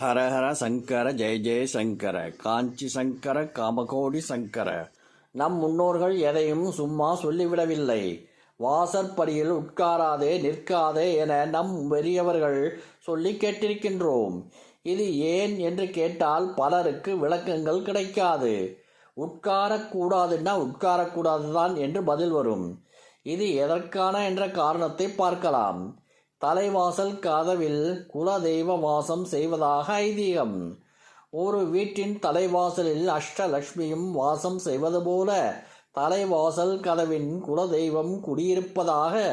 ஹரஹர சங்கர ஜெய ஜெய சங்கர காஞ்சி சங்கர காமகோடி சங்கர. நம் முன்னோர்கள் எதையும் சும்மா சொல்லிவிடவில்லை. வாசற்படியில் உட்காராதே நிற்காதே என நம் பெரியவர்கள் சொல்லி கேட்டிருக்கின்றோம். இது ஏன் என்று கேட்டால் பலருக்கு விளக்கங்கள் கிடைக்காது. உட்காரக்கூடாதுன்னா உட்காரக்கூடாதுதான் என்று பதில் வரும். இது எதற்கான என்ற காரணத்தை பார்க்கலாம். தலைவாசல் கதவில் குலதெய்வ வாசம் செய்வதாக ஐதீகம். ஒரு வீட்டின் தலைவாசலில் அஷ்டலட்சுமியும் வாசம் செய்வது போல தலைவாசல் கதவின் குலதெய்வம் குடியிருப்பதாக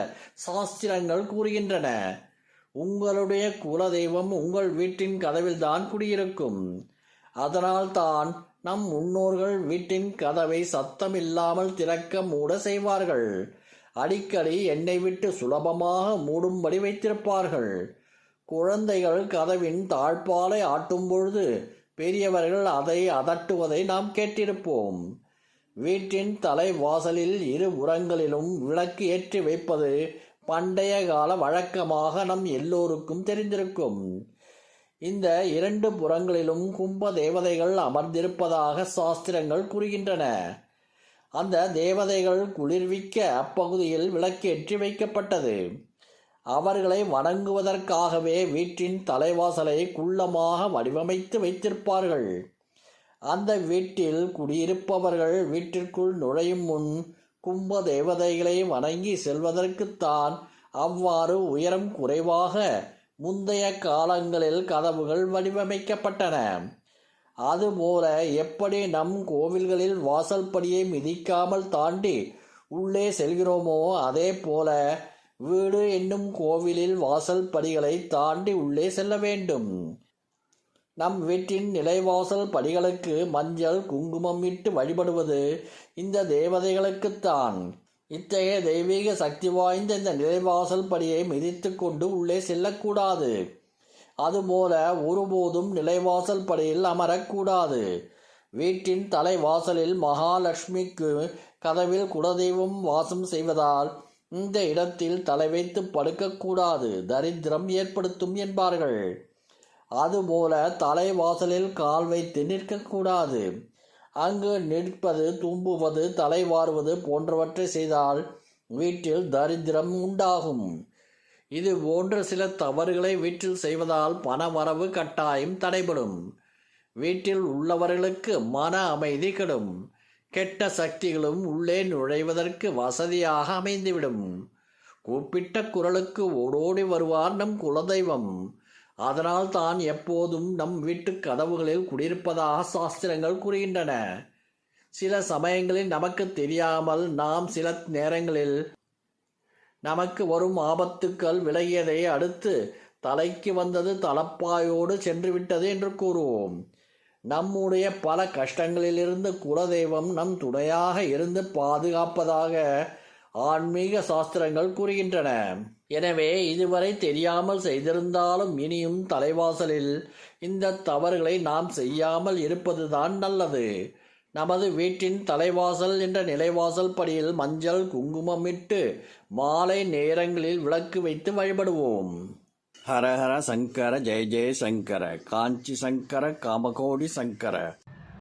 சாஸ்திரங்கள் கூறுகின்றன. உங்களுடைய குலதெய்வம் உங்கள் வீட்டின் கதவில்தான் குடியிருக்கும். அதனால்தான் நம் முன்னோர்கள் வீட்டின் கதவை சத்தமில்லாமல் திறக்க மூட செய்வார்கள். அடிக்கடி எண்ணெய் விட்டு சுலபமாக மூடும்படி வைத்திருப்பார்கள். குழந்தைகள் கதவின் தாழ்பாலை ஆட்டும் பொழுது பெரியவர்கள் அதை அதட்டுவதை நாம் கேட்டிருப்போம். வீட்டின் தலைவாசலில் இரு புறங்களிலும் விளக்கு ஏற்றி வைப்பது பண்டைய கால வழக்கமாக நம் எல்லோருக்கும் தெரிந்திருக்கும். இந்த இரண்டு புறங்களிலும் கும்ப தேவதைகள் அமர்ந்திருப்பதாக சாஸ்திரங்கள் கூறுகின்றன. அந்த தேவதைகள் குளிர்விக்க அப்பகுதியில் விளக்கேற்றி வைக்கப்பட்டது. அவர்களை வணங்குவதற்காகவே வீட்டின் தலைவாசலை குள்ளமாக வடிவமைத்து வைத்திருப்பார்கள். அந்த வீட்டில் குடியிருப்பவர்கள் வீட்டிற்குள் நுழையும் முன் கும்ப தேவதைகளை வணங்கி செல்வதற்குத்தான் அவ்வாறு உயரம் குறைவாக முந்தைய காலங்களில் கதவுகள் வடிவமைக்கப்பட்டன. அதுபோல எப்படி நம் கோவில்களில் வாசல் படியை மிதிக்காமல் தாண்டி உள்ளே செல்கிறோமோ அதே போல வீடு என்னும் கோவிலில் வாசல் படிகளை தாண்டி உள்ளே செல்ல வேண்டும். நம் வீட்டின் நிலைவாசல் படிகளுக்கு மஞ்சள் குங்குமம் இட்டு வழிபடுவது இந்த தேவதைகளுக்குத்தான். இத்தகைய தெய்வீக சக்தி வாய்ந்த இந்த நிலைவாசல் படியை மிதித்து கொண்டு உள்ளே செல்லக்கூடாது. அதுபோல ஒருபோதும் நிலைவாசல் படியில் அமரக்கூடாது. வீட்டின் தலைவாசலில் மகாலட்சுமிக்கு கதவில் குலதெய்வம் வாசம் செய்வதால் இந்த இடத்தில் தலை வைத்து படுக்கக்கூடாது, தரித்திரம் ஏற்படுத்தும் என்பார்கள். அதுபோல தலைவாசலில் கால் வைத்து நிற்கக்கூடாது. அங்கு நிற்பது, தும்புவது, தலை வாருவது போன்றவற்றை செய்தால் வீட்டில் தரித்திரம் உண்டாகும். இது போன்ற சில தவறுகளை வீட்டில் செய்வதால் பண வரவு கட்டாயம் தடைபடும். வீட்டில் உள்ளவர்களுக்கு மன அமைதி கெடும். கெட்ட சக்திகளும் உள்ளே நுழைவதற்கு வசதியாக அமைந்துவிடும். கூப்பிட்ட குரலுக்கு ஓடோடி வருவார் நம் குலதெய்வம். அதனால் தான் எப்போதும் நம் வீட்டு கதவுகளில் குடியிருப்பதாக சாஸ்திரங்கள் கூறுகின்றன. சில சமயங்களில் நமக்கு தெரியாமல் நாம் சில நேரங்களில் நமக்கு வரும் ஆபத்துக்கள் விலகியதை அடுத்து தலைக்கு வந்தது தலப்பாயோடு சென்று விட்டது என்று கூறுவோம். நம்முடைய பல கஷ்டங்களிலிருந்து குலதெய்வம் நம் துணையாக இருந்து பாதுகாப்பதாக ஆன்மீக சாஸ்திரங்கள் கூறுகின்றன. எனவே இதுவரை தெரியாமல் செய்திருந்தாலும் இனியும் தலைவாசலில் இந்த தவறுகளை நாம் செய்யாமல் இருப்பதுதான் நல்லது. நமது வீட்டின் தலைவாசல் என்ற நிலைவாசல் படியில் மஞ்சள் குங்குமம் இட்டு மாலை நேரங்களில் விளக்கு வைத்து வழிபடுவோம். ஹரஹர சங்கர ஜெய ஜெய சங்கர காஞ்சி சங்கர காமகோடி சங்கர.